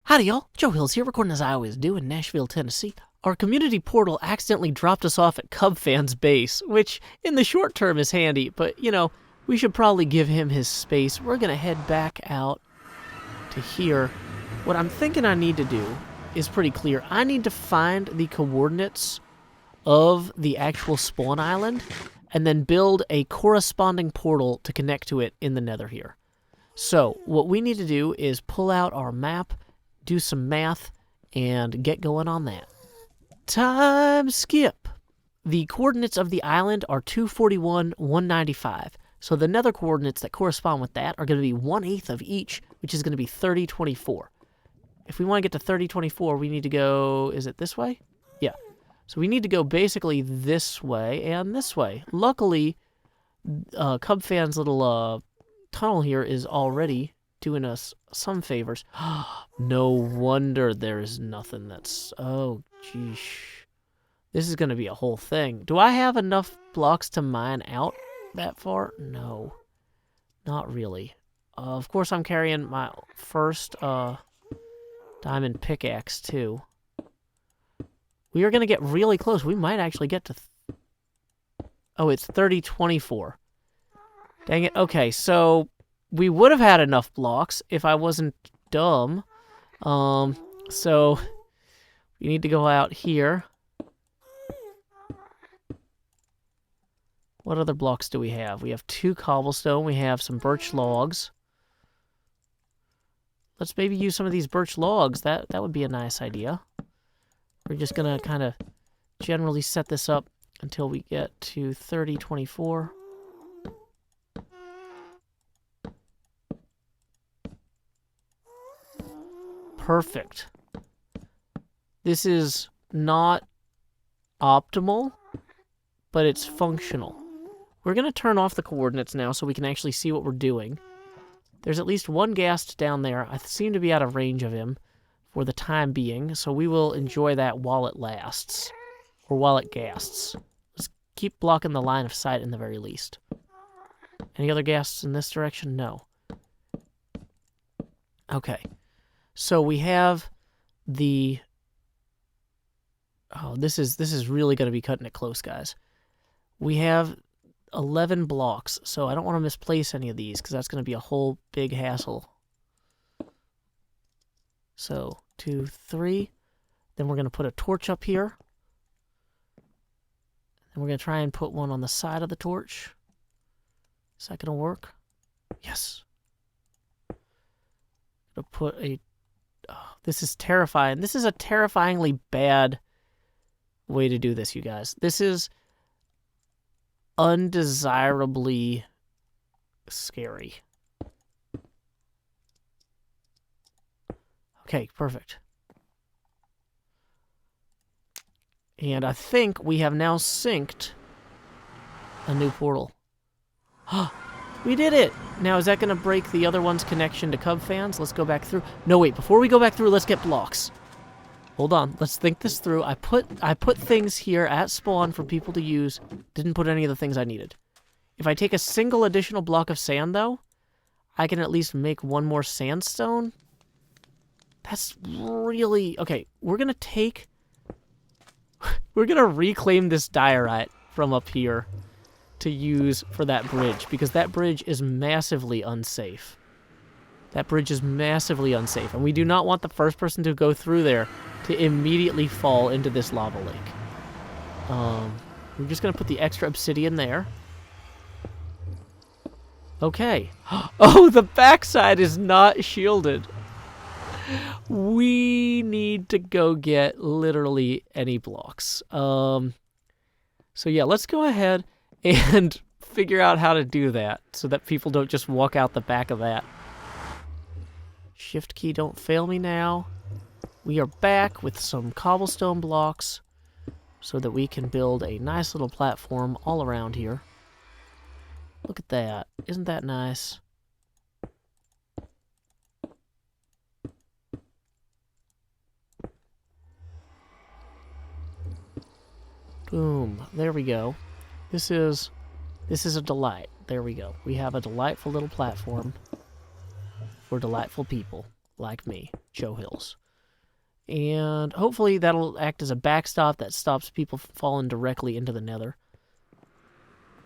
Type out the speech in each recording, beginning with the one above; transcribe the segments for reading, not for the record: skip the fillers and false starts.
Howdy y'all, Joe Hills here, recording as I always do in Nashville, Tennessee. Our community portal accidentally dropped us off at Cubfan's base, which in the short term is handy, but you know, we should probably give him his space. We're gonna head back out to here. What I'm thinking I need to do is pretty clear. I need to find the coordinates of the actual spawn island and then build a corresponding portal to connect to it in the Nether here. So what we need to do is pull out our map, do some math, and get going on that. Time skip. The coordinates of the island are 241, 195. So the Nether coordinates that correspond with that are going to be 1/8 of each, which is going to be 3024. If we want to get to 3024, we need to go, is it this way? Yeah. So we need to go basically this way and this way. Luckily, Cubfan's little tunnel here is already doing us some favors. No wonder there's nothing that's... Oh, geesh. This is going to be a whole thing. Do I have enough blocks to mine out that far? No. Not really. Of course, I'm carrying my first diamond pickaxe, too. We are going to get really close. We might actually get to... Oh, it's 3024. Dang it. Okay, so... we would have had enough blocks if I wasn't dumb. So we need to go out here. What other blocks do we have? We have 2 cobblestone. We have some birch logs. Let's maybe use some of these birch logs. That would be a nice idea. We're just going to kind of generally set this up until we get to 3024. Perfect. This is not optimal, but it's functional. We're going to turn off the coordinates now so we can actually see what we're doing. There's at least one ghast down there. I seem to be out of range of him for the time being, so we will enjoy that while it lasts, or while it ghasts. Let's keep blocking the line of sight in the very least. Any other ghasts in this direction? No. Okay. So we have the... Oh, this is really going to be cutting it close, guys. We have 11 blocks, so I don't want to misplace any of these, because that's going to be a whole big hassle. So, 2, 3. Then we're going to put a torch up here. And we're going to try and put one on the side of the torch. Is that going to work? Yes. Going to put a... Oh, this is terrifying. This is a terrifyingly bad way to do this, you guys. This is undesirably scary. Okay, perfect. And I think we have now synced a new portal. We did it! Now, is that going to break the other one's connection to Cubfan's? Let's go back through. No, wait. Before we go back through, let's get blocks. Hold on. Let's think this through. I put things here at spawn for people to use. Didn't put any of the things I needed. If I take a single additional block of sand, though, I can at least make one more sandstone. That's really... Okay, we're going to take... We're going to reclaim this diorite from up here to use for that bridge, because that bridge is massively unsafe. That bridge is massively unsafe, and we do not want the first person to go through there to immediately fall into this lava lake. We're just going to put the extra obsidian there. Okay. Oh, the backside is not shielded. We need to go get literally any blocks. So yeah, let's go ahead and figure out how to do that so that people don't just walk out the back of that. Shift key, don't fail me now. We are back with some cobblestone blocks so that we can build a nice little platform all around here. Look at that. Isn't that nice? Boom. There we go. This is a delight. There we go. We have a delightful little platform for delightful people like me. Joe Hills. And hopefully that'll act as a backstop that stops people from falling directly into the Nether.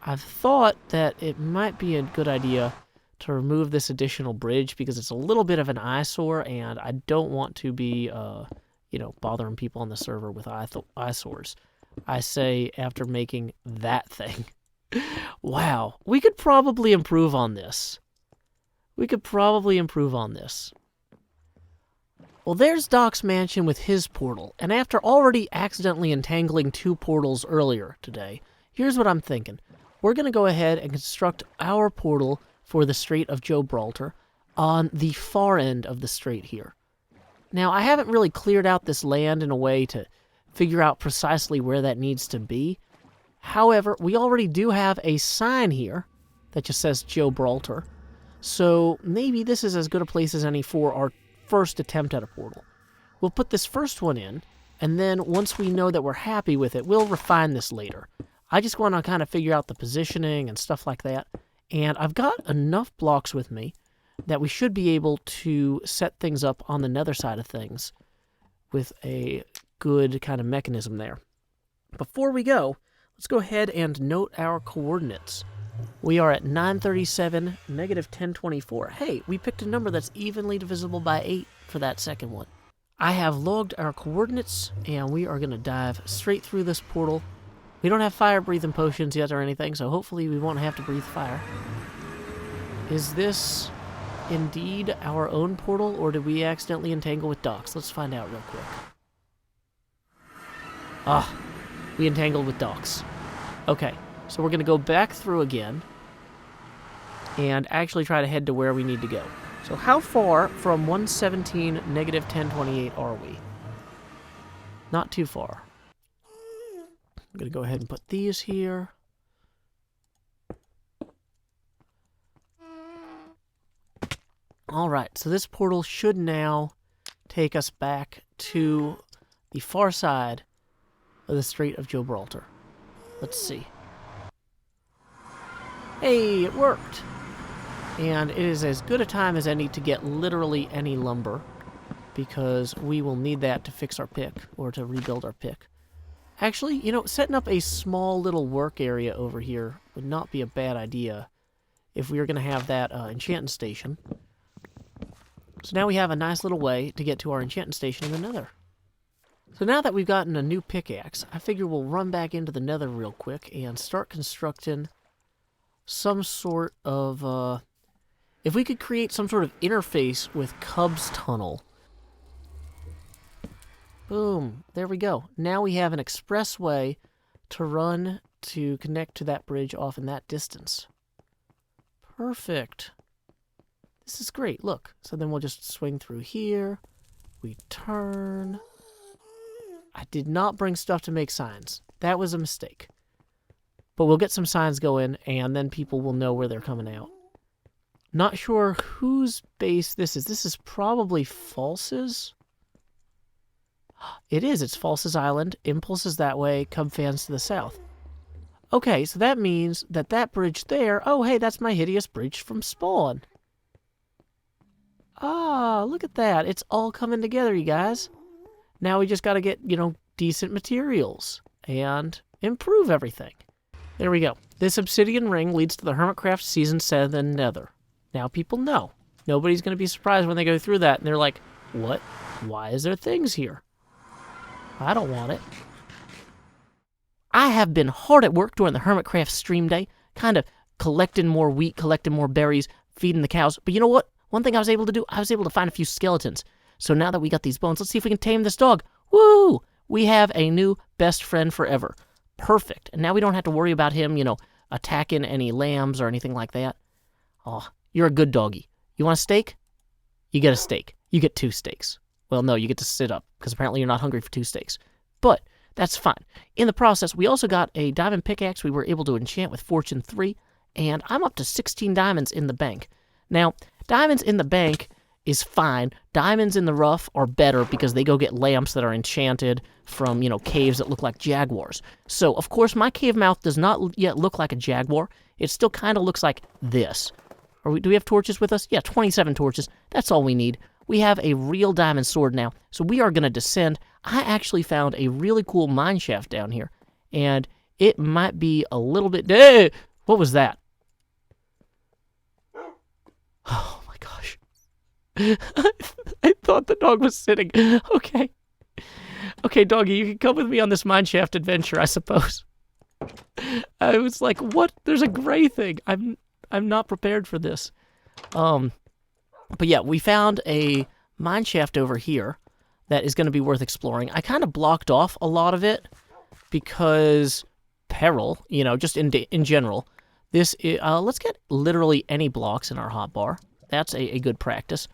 I've thought that it might be a good idea to remove this additional bridge because it's a little bit of an eyesore, and I don't want to be, bothering people on the server with eyesores. I say after making that thing. Wow, we could probably improve on this. Well, there's Doc's mansion with his portal, and after already accidentally entangling 2 portals earlier today, here's what I'm thinking. We're going to go ahead and construct our portal for the Strait of Gibraltar on the far end of the strait here. Now, I haven't really cleared out this land in a way to figure out precisely where that needs to be. However, we already do have a sign here that just says Gibraltar, so maybe this is as good a place as any for our first attempt at a portal. We'll put this first one in, and then once we know that we're happy with it, we'll refine this later. I just want to kind of figure out the positioning and stuff like that, and I've got enough blocks with me that we should be able to set things up on the nether side of things with a good kind of mechanism there. Before we go, let's go ahead and note our coordinates. We are at 937, negative 1024. Hey, we picked a number that's evenly divisible by 8 for that second one. I have logged our coordinates, and we are going to dive straight through this portal. We don't have fire-breathing potions yet or anything, so hopefully we won't have to breathe fire. Is this indeed our own portal, or did we accidentally entangle with docks? Let's find out real quick. Ah, we entangled with docks. Okay, so we're going to go back through again and actually try to head to where we need to go. So how far from 117, negative 1028 are we? Not too far. I'm going to go ahead and put these here. Alright, so this portal should now take us back to the far side of the Strait of Gibraltar. Let's see. Hey, it worked! And it is as good a time as any to get literally any lumber, because we will need that to fix our pick, or to rebuild our pick. Actually, setting up a small little work area over here would not be a bad idea if we were going to have that enchanting station. So now we have a nice little way to get to our enchanting station in the Nether. So now that we've gotten a new pickaxe, I figure we'll run back into the Nether real quick and start constructing some sort of, if we could create some sort of interface with Cub's Tunnel. Boom, there we go. Now we have an expressway to run to connect to that bridge off in that distance. Perfect. This is great, look. So then we'll just swing through here. We turn. I did not bring stuff to make signs. That was a mistake. But we'll get some signs going, and then people will know where they're coming out. Not sure whose base this is. This is probably False's. It is. It's False's Island. Impulse is that way. Cub fans to the south. Okay, so that means that that bridge there... Oh, hey, that's my hideous bridge from Spawn. Ah, look at that. It's all coming together, you guys. Now we just got to get, decent materials and improve everything. There we go. This obsidian ring leads to the Hermitcraft Season 7 Nether. Now people know. Nobody's going to be surprised when they go through that and they're like, what? Why is there things here? I don't want it. I have been hard at work during the Hermitcraft stream day, kind of collecting more wheat, collecting more berries, feeding the cows. But you know what? One thing I was able to do, I was able to find a few skeletons. So now that we got these bones, let's see if we can tame this dog. Woo! We have a new best friend forever. Perfect. And now we don't have to worry about him, attacking any lambs or anything like that. Oh, you're a good doggy. You want a steak? You get a steak. You get 2 steaks. Well, no, you get to sit up, because apparently you're not hungry for 2 steaks. But that's fine. In the process, we also got a diamond pickaxe we were able to enchant with Fortune 3, and I'm up to 16 diamonds in the bank. Now, diamonds in the bank is fine. Diamonds in the rough are better because they go get lamps that are enchanted from, caves that look like jaguars. So, of course, my cave mouth does not yet look like a jaguar. It still kind of looks like this. Do we have torches with us? Yeah, 27 torches. That's all we need. we have a real diamond sword now. So we are going to descend. I actually found a really cool mine shaft down here, and it might be a little bit... Hey! What was that? Oh my gosh. I thought the dog was sitting. Okay. Okay, doggy, you can come with me on this mineshaft adventure, I suppose. I was like, what? There's a gray thing. I'm not prepared for this. But yeah, we found a mineshaft over here that is going to be worth exploring. I kind of blocked off a lot of it because peril, you know, just in general. This is, let's get literally any blocks in our hotbar. That's a good practice.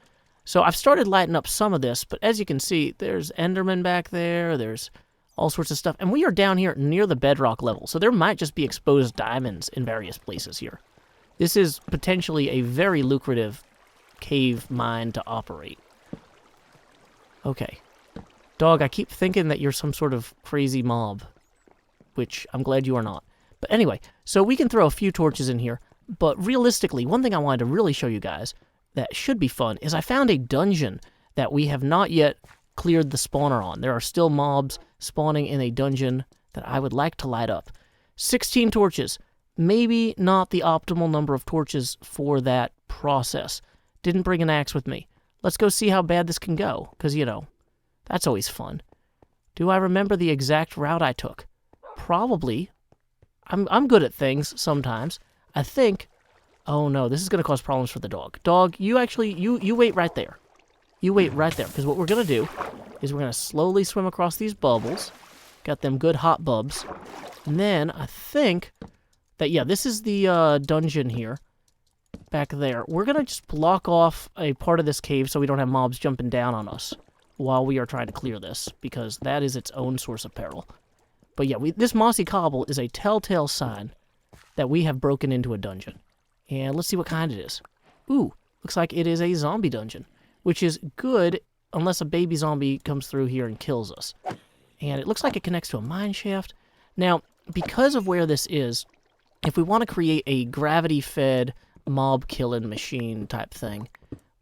So I've started lighting up some of this, but as you can see, there's Enderman back there, there's all sorts of stuff, and we are down here near the bedrock level, so there might just be exposed diamonds in various places here. This is potentially a very lucrative cave mine to operate. Okay. Dog, I keep thinking that you're some sort of crazy mob, which I'm glad you are not. But anyway, so we can throw a few torches in here, but realistically, one thing I wanted to really show you guys that should be fun is I found a dungeon that we have not yet cleared the spawner on. There are still mobs spawning in a dungeon that I would like to light up. 16 torches. Maybe not the optimal number of torches for that process. Didn't bring an axe with me. Let's go see how bad this can go, because, you know, that's always fun. Do I remember the exact route I took? Probably. I'm good at things sometimes. I think... Oh no, this is going to cause problems for the dog. Dog, you actually, you wait right there. You wait right there, because what we're going to do is we're going to slowly swim across these bubbles. Got them good hot bubs. And then I think that, yeah, this is the dungeon here. Back there. We're going to just block off a part of this cave so we don't have mobs jumping down on us while we are trying to clear this, because that is its own source of peril. But yeah, this mossy cobble is a telltale sign that we have broken into a dungeon. And let's see what kind it is. Ooh, looks like it is a zombie dungeon, which is good unless a baby zombie comes through here and kills us. And it looks like it connects to a mine shaft. Now, because of where this is, if we want to create a gravity-fed mob-killing machine type thing,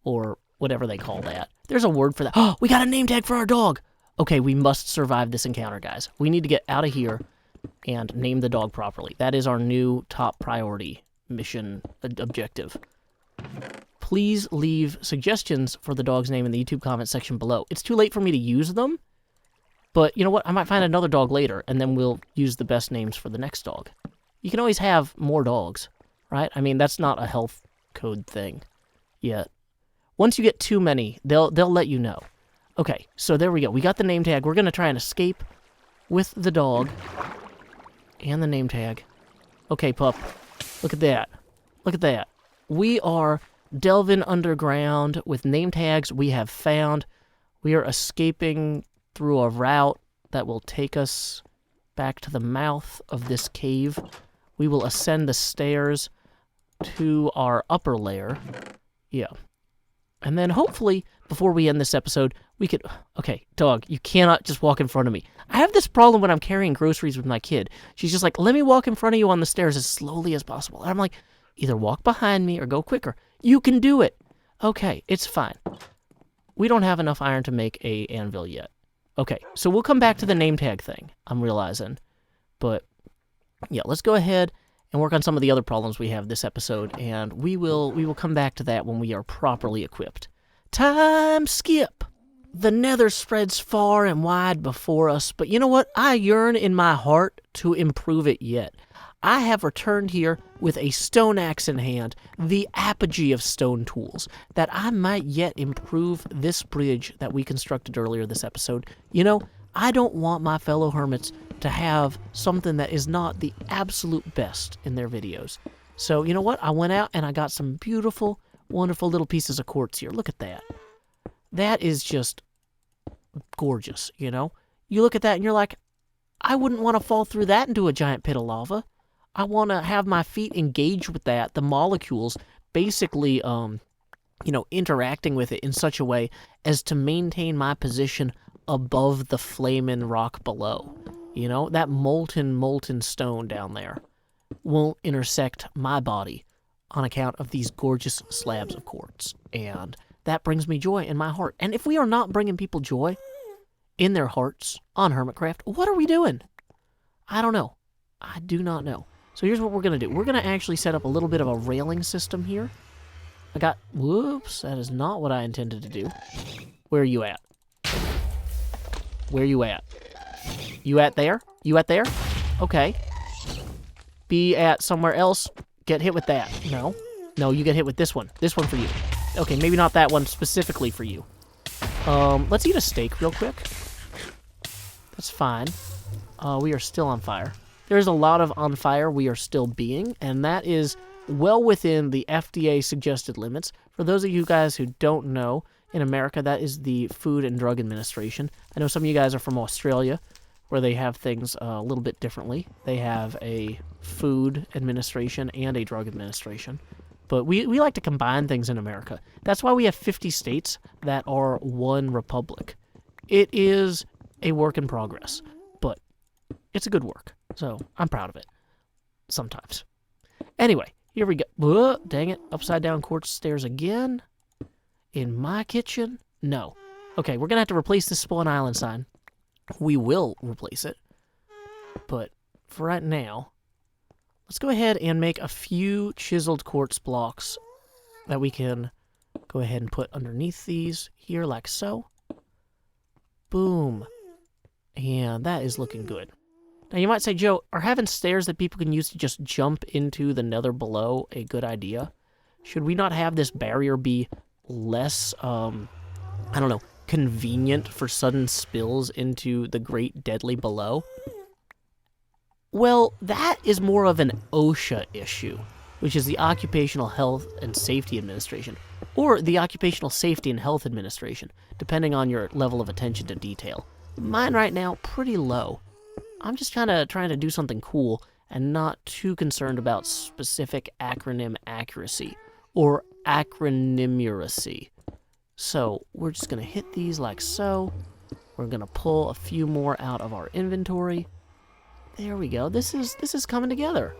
or whatever they call that, there's a word for that. Oh, we got a name tag for our dog! Okay, we must survive this encounter, guys. We need to get out of here and name the dog properly. That is our new top priority mission objective. Please leave suggestions for the dog's name in the YouTube comment section below. It's too late for me to use them, but you know what? I might find another dog later, and then we'll use the best names for the next dog. You can always have more dogs, right? I mean, that's not a health code thing yet. Once you get too many, they'll let you know. Okay, so there we go. We got the name tag. We're going to try and escape with the dog and the name tag. Okay, pup. Look at that. Look at that. We are delving underground with name tags we have found. We are escaping through a route that will take us back to the mouth of this cave. We will ascend the stairs to our upper layer. Yeah. And then hopefully, before we end this episode, we could... Okay, dog, you cannot just walk in front of me. I have this problem when I'm carrying groceries with my kid. She's just like, let me walk in front of you on the stairs as slowly as possible. And I'm like, either walk behind me or go quicker. You can do it. Okay, it's fine. We don't have enough iron to make a anvil yet. Okay, so we'll come back to the name tag thing, I'm realizing. But, yeah, let's go ahead and work on some of the other problems we have this episode, and we will come back to that when we are properly equipped. Time skip! The Nether spreads far and wide before us, but you know what? I yearn in my heart to improve it yet. I have returned here with a stone axe in hand, the apogee of stone tools, that I might yet improve this bridge that we constructed earlier this episode. You know, I don't want my fellow hermits to have something that is not the absolute best in their videos. So, you know what? I went out and I got some beautiful, wonderful little pieces of quartz here. Look at that. That is just gorgeous, you know? You look at that and you're like, I wouldn't want to fall through that into a giant pit of lava. I want to have my feet engage with that, the molecules, basically, you know, interacting with it in such a way as to maintain my position above the flaming rock below. You know, that molten stone down there won't intersect my body on account of these gorgeous slabs of quartz. And that brings me joy in my heart. And if we are not bringing people joy in their hearts on Hermitcraft, what are we doing? I don't know. I do not know. So here's what we're going to do. We're going to actually set up a little bit of a railing system here. Whoops, that is not what I intended to do. Where are you at? Where are you at? You at there? You at there? Okay. Be at somewhere else. Get hit with that. No. No, you get hit with this one. This one for you. Okay, maybe not that one specifically for you. Let's eat a steak real quick. That's fine. We are still on fire. There's a lot of on fire we are still being, and that is well within the FDA suggested limits. For those of you guys who don't know, in America, that is the Food and Drug Administration. I know some of you guys are from Australia, where they have things a little bit differently. They have a food administration and a drug administration. But we like to combine things in America. That's why we have 50 states that are one republic. It is a work in progress, but it's a good work. So I'm proud of it. Sometimes. Anyway, here we go. Whoa, dang it. Upside down quartz stairs again. In my kitchen? No. Okay, we're going to have to replace this Spawn Island sign. We will replace it. But for right now, let's go ahead and make a few chiseled quartz blocks that we can go ahead and put underneath these here like so. Boom. And that is looking good. Now you might say, Joe, are having stairs that people can use to just jump into the nether below a good idea? Should we not have this barrier be less, convenient for sudden spills into the great deadly below? Well, that is more of an OSHA issue, which is the Occupational Health and Safety Administration, or the Occupational Safety and Health Administration, depending on your level of attention to detail. Mine right now, pretty low. I'm just kind of trying to do something cool and not too concerned about specific acronym accuracy or acronymeracy. So we're just going to hit these like so. We're going to pull a few more out of our inventory. There we go. This is coming together.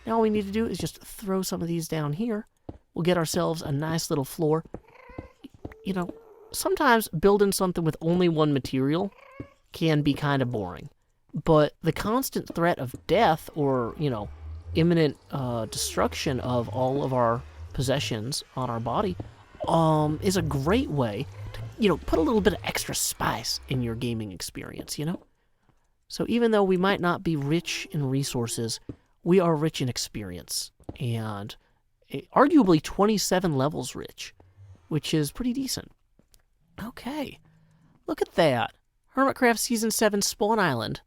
Now all we need to do is just throw some of these down here. We'll get ourselves a nice little floor. You know, sometimes building something with only one material can be kind of boring. But the constant threat of death or, imminent destruction of all of our possessions on our body is a great way to, put a little bit of extra spice in your gaming experience, So even though we might not be rich in resources, we are rich in experience. And arguably 27 levels rich, which is pretty decent. Okay, look at that. Hermitcraft Season 7 Spawn Island.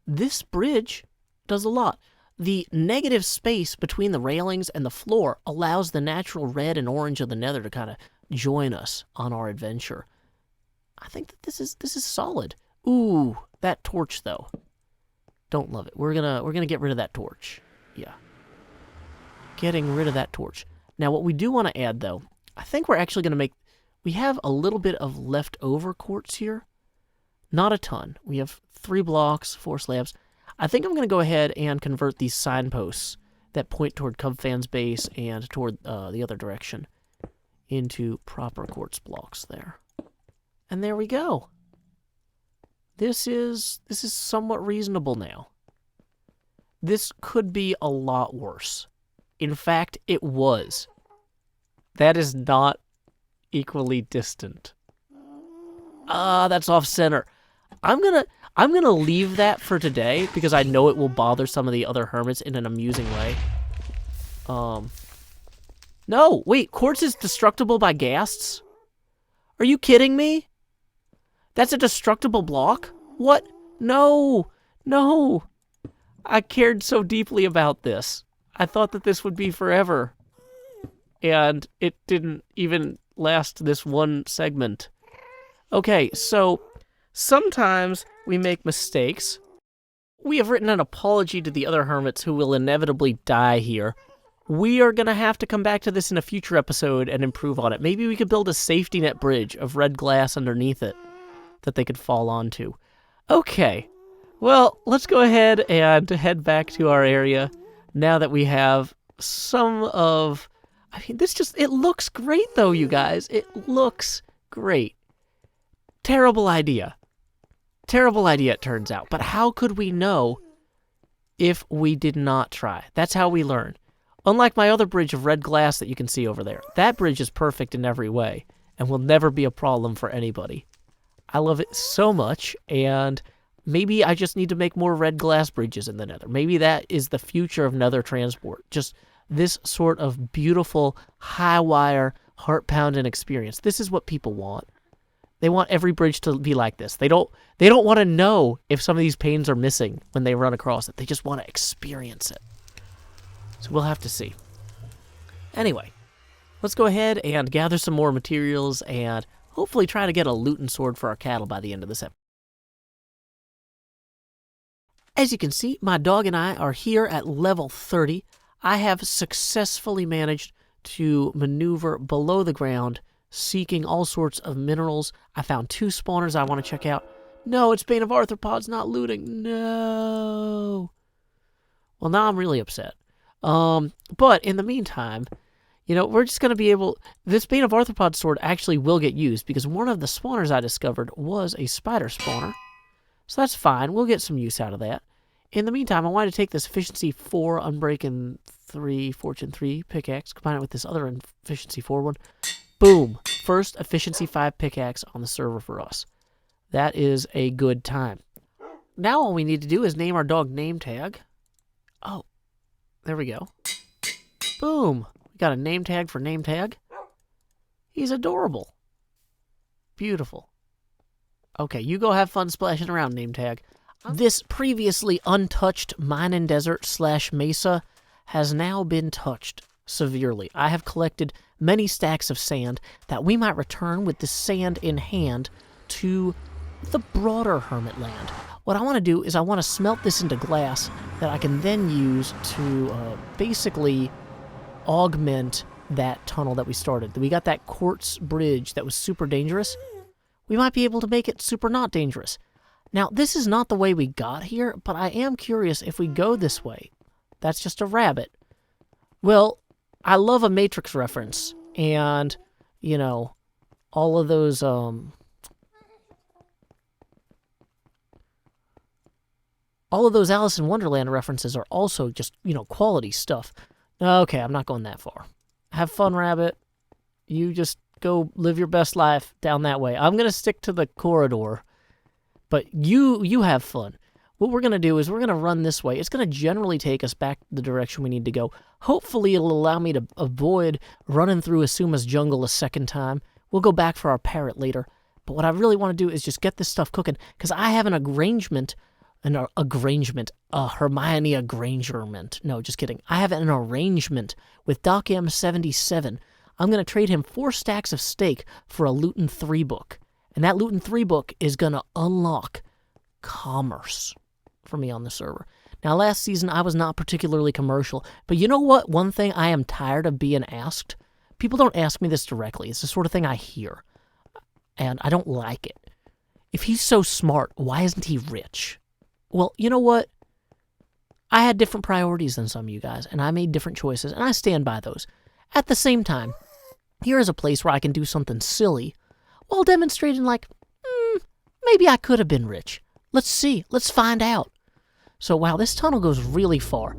This bridge does a lot. The negative space between the railings and the floor allows the natural red and orange of the nether to kind of join us on our adventure. I think that this is solid. Ooh, that torch though. Don't love it. We're gonna get rid of that torch. Yeah. Getting rid of that torch. Now what we do want to add though, I think we're actually gonna we have a little bit of leftover quartz here. Not a ton. We have 3 blocks, 4 slabs. I think I'm going to go ahead and convert these signposts that point toward Cubfan's base and toward the other direction into proper quartz blocks there. And there we go. This is somewhat reasonable now. This could be a lot worse. In fact, it was. That is not equally distant. That's off center. I'm gonna leave that for today because I know it will bother some of the other hermits in an amusing way. No, wait, quartz is destructible by ghasts? Are you kidding me? That's a destructible block? What? No. I cared so deeply about this. I thought that this would be forever. And it didn't even last this one segment. Okay, so sometimes we make mistakes. We have written an apology to the other hermits who will inevitably die here. We are going to have to come back to this in a future episode and improve on it. Maybe we could build a safety net bridge of red glass underneath it that they could fall onto. Okay, well, let's go ahead and head back to our area now that we have some of I mean, it looks great, though, you guys. It looks great. Terrible idea. Terrible idea, it turns out. But how could we know if we did not try? That's how we learn. Unlike my other bridge of red glass that you can see over there, that bridge is perfect in every way and will never be a problem for anybody. I love it so much, and maybe I just need to make more red glass bridges in the Nether. Maybe that is the future of Nether transport. Just this sort of beautiful, high-wire, heart-pounding experience. This is what people want. They want every bridge to be like this. They don't want to know if some of these panes are missing when they run across it. They just want to experience it. So we'll have to see. Anyway, let's go ahead and gather some more materials and hopefully try to get a looting sword for our cattle by the end of this episode. As you can see, my dog and I are here at level 30. I have successfully managed to maneuver below the ground, seeking all sorts of minerals. I found 2 spawners I want to check out. No, it's Bane of Arthropods not looting. No. Well, now I'm really upset. But in the meantime, we're just going to be able... This Bane of Arthropod sword actually will get used because one of the spawners I discovered was a spider spawner. So that's fine. We'll get some use out of that. In the meantime, I wanted to take this Efficiency 4 Unbreaking 3 Fortune 3 pickaxe, combine it with this other Efficiency 4 one. Boom! First Efficiency 5 pickaxe on the server for us. That is a good time. Now all we need to do is name our dog name tag. Oh, there we go. Boom! We got a name tag for name tag. He's adorable. Beautiful. Okay, you go have fun splashing around, name tag. This previously untouched mine and desert / mesa has now been touched severely. I have collected many stacks of sand that we might return with the sand in hand to the broader hermit land. What I want to do is I want to smelt this into glass that I can then use to basically augment that tunnel that we started. We got that quartz bridge that was super dangerous. We might be able to make it super not dangerous. Now, this is not the way we got here, but I am curious if we go this way. That's just a rabbit. Well, I love a Matrix reference, and, all of those, all of those Alice in Wonderland references are also just, quality stuff. Okay, I'm not going that far. Have fun, rabbit. You just go live your best life down that way. I'm going to stick to the corridor, but you have fun. What we're going to do is we're going to run this way. It's going to generally take us back the direction we need to go. Hopefully, it'll allow me to avoid running through Asuma's jungle a second time. We'll go back for our parrot later. But what I really want to do is just get this stuff cooking, because I have a Hermione arrangement. No, just kidding. I have an arrangement with Doc M77. I'm going to trade him 4 stacks of steak for a Luton 3 book. And that Luton 3 book is going to unlock commerce for me on the server. Now, last season, I was not particularly commercial. But you know what? One thing I am tired of being asked. People don't ask me this directly. It's the sort of thing I hear. And I don't like it. If he's so smart, why isn't he rich? Well, you know what? I had different priorities than some of you guys, and I made different choices, and I stand by those. At the same time, here is a place where I can do something silly while demonstrating, maybe I could have been rich. Let's see. Let's find out. So, wow, this tunnel goes really far.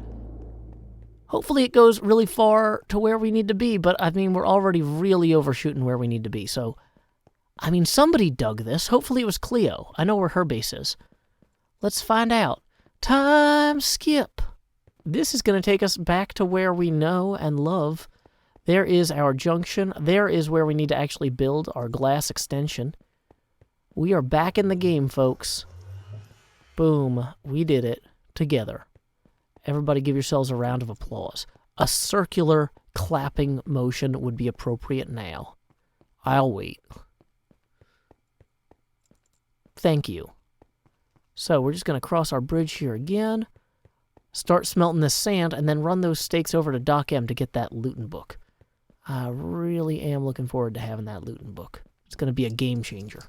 Hopefully it goes really far to where we need to be, but, we're already really overshooting where we need to be. So, somebody dug this. Hopefully it was Cleo. I know where her base is. Let's find out. Time skip. This is going to take us back to where we know and love. There is our junction. There is where we need to actually build our glass extension. We are back in the game, folks. Boom. We did it together. Everybody give yourselves a round of applause. A circular clapping motion would be appropriate now. I'll wait. Thank you. So we're just going to cross our bridge here again, start smelting this sand, and then run those stakes over to Doc M to get that Luton book. I really am looking forward to having that Luton book. It's going to be a game changer.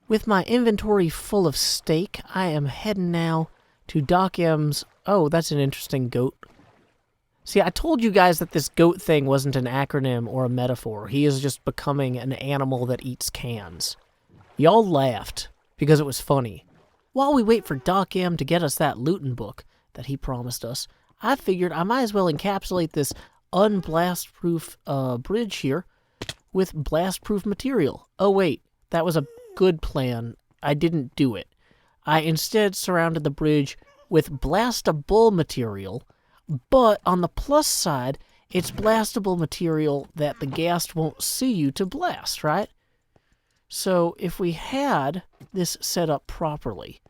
With my inventory full of steak, I am heading now to Doc M's... Oh, that's an interesting goat. See, I told you guys that this goat thing wasn't an acronym or a metaphor. He is just becoming an animal that eats cans. Y'all laughed because it was funny. While we wait for Doc M to get us that looting book that he promised us, I figured I might as well encapsulate this unblast-proof bridge here with blast-proof material. Oh wait, that was a good plan. I didn't do it. I instead surrounded the bridge with blastable material, but on the plus side, it's blastable material that the ghast won't see you to blast, right? So if we had this set up properly,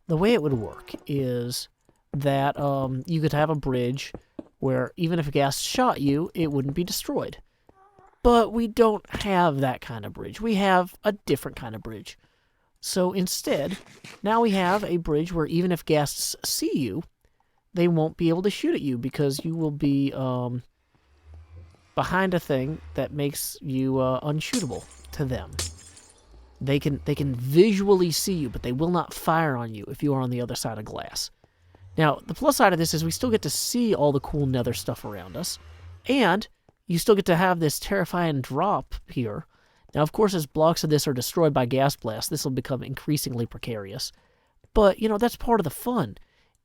the way it would work is that you could have a bridge where even if a ghast shot you, it wouldn't be destroyed. But we don't have that kind of bridge. We have a different kind of bridge. So instead, now we have a bridge where even if ghasts see you, they won't be able to shoot at you because you will be behind a thing that makes you unshootable to them. They can visually see you, but they will not fire on you if you are on the other side of glass. Now, the plus side of this is we still get to see all the cool nether stuff around us, and you still get to have this terrifying drop here. Now, of course, as blocks of this are destroyed by gas blast, this will become increasingly precarious. But, you know, that's part of the fun.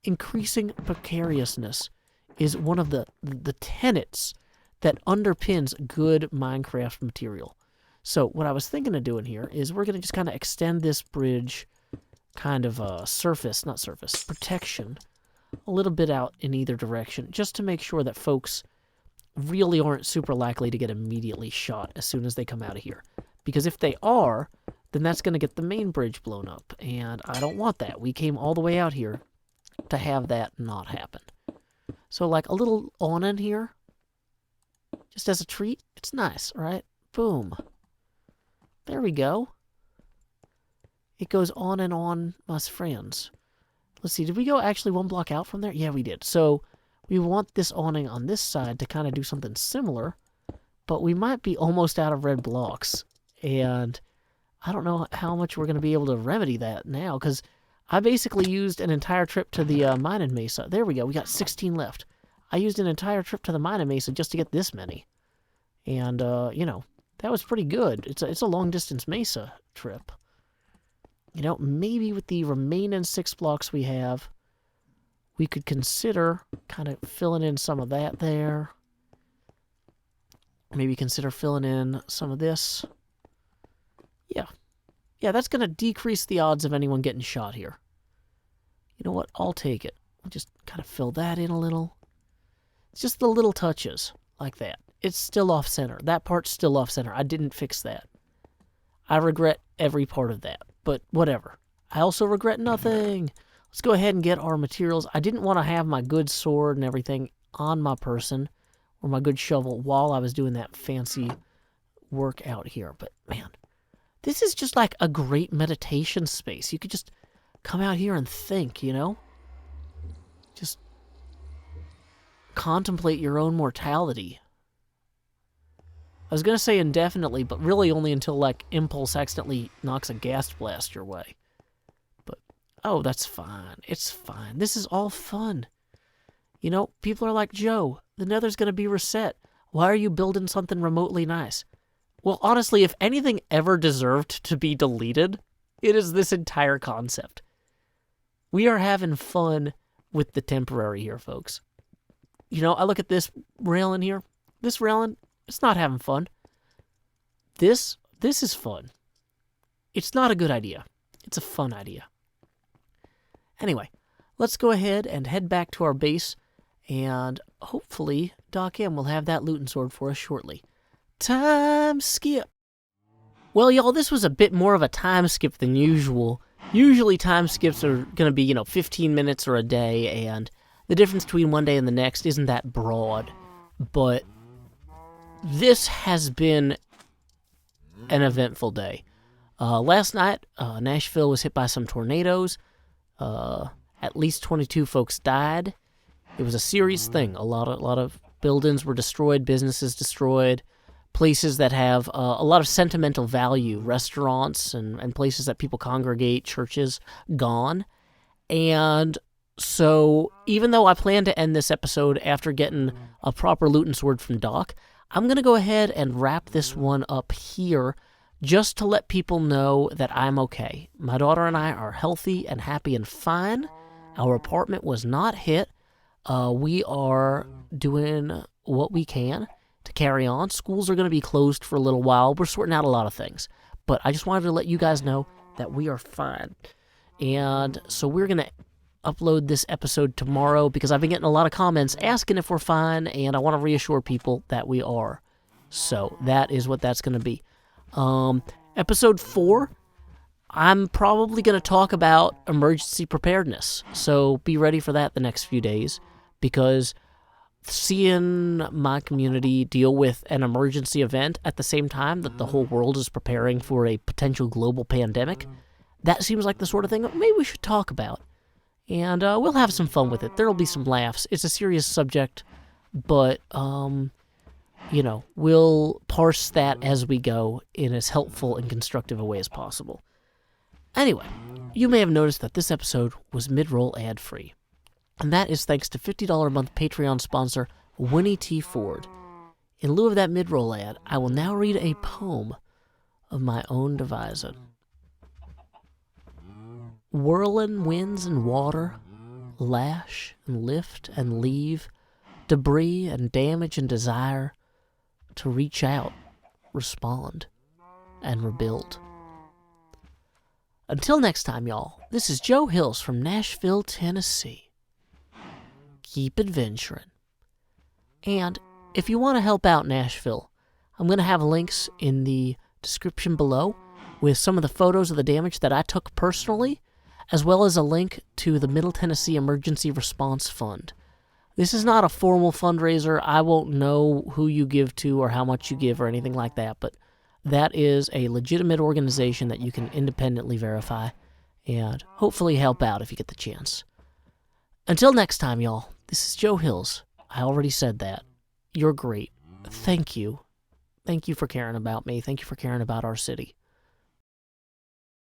Increasing precariousness is one of the tenets that underpins good Minecraft material. So what I was thinking of doing here is we're going to just kind of extend this bridge kind of protection a little bit out in either direction, just to make sure that folks really aren't super likely to get immediately shot as soon as they come out of here. Because if they are, then that's going to get the main bridge blown up, and I don't want that. We came all the way out here to have that not happen. So like a little awning here, just as a treat, it's nice, right? Boom. There we go. It goes on and on, my friends. Let's see, did we go actually one block out from there? Yeah, we did. So we want this awning on this side to kind of do something similar, but we might be almost out of red blocks. And I don't know how much we're going to be able to remedy that now, because I basically used an entire trip to the mining mesa. There we go. We got 16 left. I used an entire trip to the mining mesa just to get this many. And, you know, that was pretty good. It's a long-distance mesa trip. You know, maybe with the remaining 6 blocks we have, we could consider kind of filling in some of that there. Maybe consider filling in some of this. Yeah. Yeah, that's going to decrease the odds of anyone getting shot here. You know what? I'll take it. We'll just kind of fill that in a little. It's just the little touches like that. It's still off-center. That part's still off-center. I didn't fix that. I regret every part of that, but whatever. I also regret nothing. Let's go ahead and get our materials. I didn't want to have my good sword and everything on my person, or my good shovel, while I was doing that fancy work out here. But, man, this is just like a great meditation space. You could just come out here and think, you know? Just contemplate your own mortality. I was going to say indefinitely, but really only until, like, Impulse accidentally knocks a gas blast your way. But, oh, that's fine. It's fine. This is all fun. You know, people are like, Joe, the Nether's going to be reset. Why are you building something remotely nice? Well, honestly, if anything ever deserved to be deleted, it is this entire concept. We are having fun with the temporary here, folks. You know, I look at this railing here. This railing, it's not having fun. This is fun. It's not a good idea. It's a fun idea. Anyway, let's go ahead and head back to our base, and hopefully Doc M will have that looting sword for us shortly. Time skip. Well, y'all, this was a bit more of a time skip than usual. Usually time skips are going to be, 15 minutes or a day, and the difference between one day and the next isn't that broad. But this has been an eventful day. Last night, Nashville was hit by some tornadoes. At least 22 folks died. It was a serious thing. A lot of buildings were destroyed, businesses destroyed, places that have a lot of sentimental value, restaurants and places that people congregate, churches, gone. And So even though I plan to end this episode after getting a proper loot and sword from Doc, I'm going to go ahead and wrap this one up here just to let people know that I'm okay. My daughter and I are healthy and happy and fine. Our apartment was not hit. We are doing what we can to carry on. Schools are going to be closed for a little while. We're sorting out a lot of things. But I just wanted to let you guys know that we are fine. And so we're going to upload this episode tomorrow because I've been getting a lot of comments asking if we're fine, and I want to reassure people that we are. So that is what that's going to be. Episode 4, I'm probably going to talk about emergency preparedness. So be ready for that the next few days, because seeing my community deal with an emergency event at the same time that the whole world is preparing for a potential global pandemic, that seems like the sort of thing that maybe we should talk about. And we'll have some fun with it. There'll be some laughs. It's a serious subject, but, we'll parse that as we go in as helpful and constructive a way as possible. Anyway, you may have noticed that this episode was mid-roll ad-free. And that is thanks to $50 a month Patreon sponsor, Winnie T. Ford. In lieu of that mid-roll ad, I will now read a poem of my own devising. Whirling winds and water, lash and lift and leave, debris and damage and desire, to reach out, respond, and rebuild. Until next time, y'all, this is Joe Hills from Nashville, Tennessee. Keep adventuring. And if you want to help out Nashville, I'm going to have links in the description below with some of the photos of the damage that I took personally, as well as a link to the Middle Tennessee Emergency Response Fund. This is not a formal fundraiser. I won't know who you give to or how much you give or anything like that, but that is a legitimate organization that you can independently verify and hopefully help out if you get the chance. Until next time, y'all, this is Joe Hills. I already said that. You're great. Thank you. Thank you for caring about me. Thank you for caring about our city.